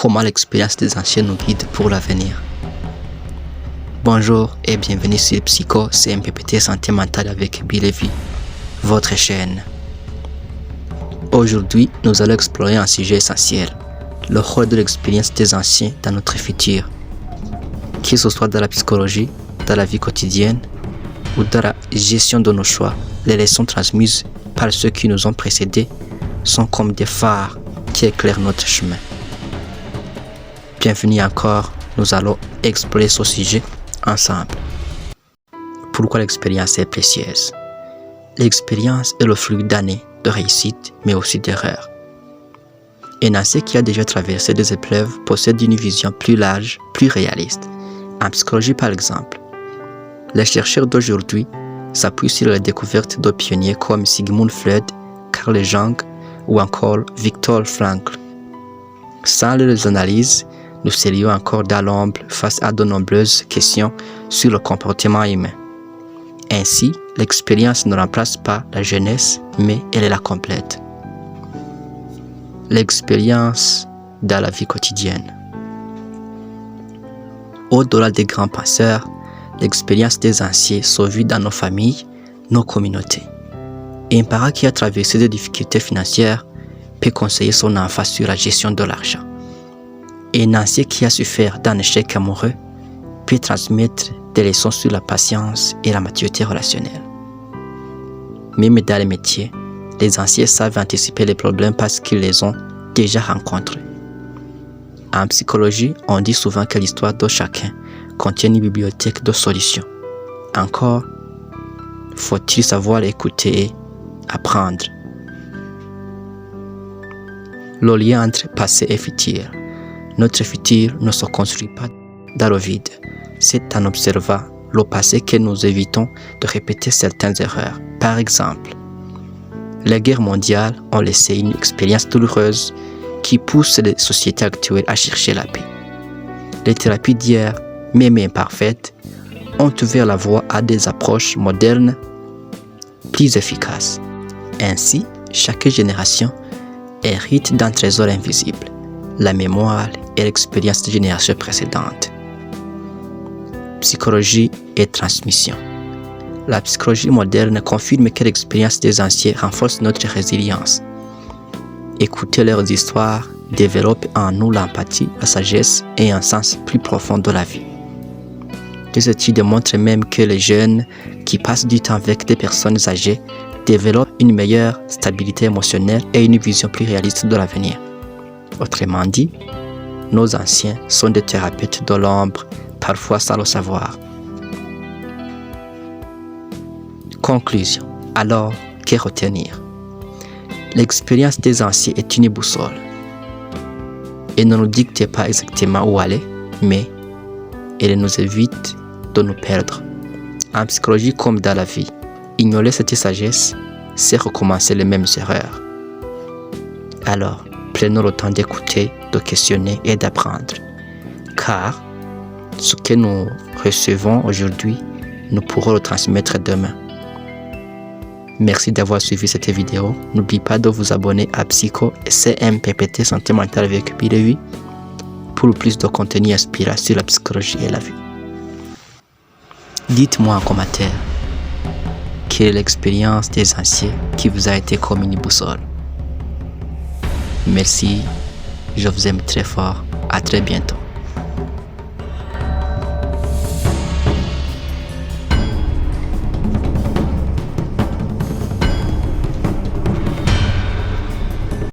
comment l'expérience des anciens nous guide pour l'avenir. Bonjour et bienvenue sur Psycho CMPPT Santé Mentale avec Bilevi, votre chaîne. Aujourd'hui, nous allons explorer un sujet essentiel, le rôle de l'expérience des anciens dans notre futur. Que ce soit dans la psychologie, dans la vie quotidienne ou dans la gestion de nos choix, les leçons transmises par ceux qui nous ont précédés sont comme des phares qui éclairent notre chemin. Bienvenue encore, nous allons explorer ce sujet ensemble. Pourquoi l'expérience est précieuse? L'expérience est le fruit d'années de réussite, mais aussi d'erreurs. Un ancien qui a déjà traversé des épreuves possède une vision plus large, plus réaliste. En psychologie, par exemple, les chercheurs d'aujourd'hui s'appuient sur la découverte de pionniers comme Sigmund Freud, Carl Jung ou encore Viktor Frankl. Sans leurs analyses, nous serions encore dans l'ombre face à de nombreuses questions sur le comportement humain. Ainsi, l'expérience ne remplace pas la jeunesse, mais elle la complète. L'expérience dans la vie quotidienne. Au-delà des grands penseurs, l'expérience des anciens se vit dans nos familles, nos communautés. Un parent qui a traversé des difficultés financières peut conseiller son enfant sur la gestion de l'argent. Un ancien qui a souffert d'un échec amoureux peut transmettre des leçons sur la patience et la maturité relationnelle. Même dans les métiers, les anciens savent anticiper les problèmes parce qu'ils les ont déjà rencontrés. En psychologie, on dit souvent que l'histoire de chacun contient une bibliothèque de solutions. Encore, faut-il savoir écouter et apprendre. Le lien entre passé et futur. Notre futur ne se construit pas dans le vide. C'est en observant le passé que nous évitons de répéter certaines erreurs. Par exemple, les guerres mondiales ont laissé une expérience douloureuse qui pousse les sociétés actuelles à chercher la paix. Les thérapies d'hier, même imparfaites, ont ouvert la voie à des approches modernes plus efficaces. Ainsi, chaque génération hérite d'un trésor invisible, la mémoire et l'expérience des générations précédentes. Psychologie et transmission. La psychologie moderne confirme que l'expérience des anciens renforce notre résilience. Écouter leurs histoires développe en nous l'empathie, la sagesse et un sens plus profond de la vie. Des études montrent même que les jeunes qui passent du temps avec des personnes âgées développent une meilleure stabilité émotionnelle et une vision plus réaliste de l'avenir. Autrement dit, nos anciens sont des thérapeutes de l'ombre, parfois sans le savoir. Conclusion. Alors, que retenir? L'expérience des anciens est une boussole. Elle ne nous dicte pas exactement où aller, mais elle nous évite de nous perdre. En psychologie comme dans la vie, ignorer cette sagesse, c'est recommencer les mêmes erreurs. Alors, prenons le temps d'écouter, de questionner et d'apprendre. Car ce que nous recevons aujourd'hui, nous pourrons le transmettre demain. Merci d'avoir suivi cette vidéo. N'oubliez pas de vous abonner à Psycho CMPPT Santé Mentale avec Bilevi pour plus de contenu inspirant sur la psychologie et la vie. Dites-moi en commentaire quelle est l'expérience des anciens qui vous a été comme une boussole. Merci, je vous aime très fort. À très bientôt.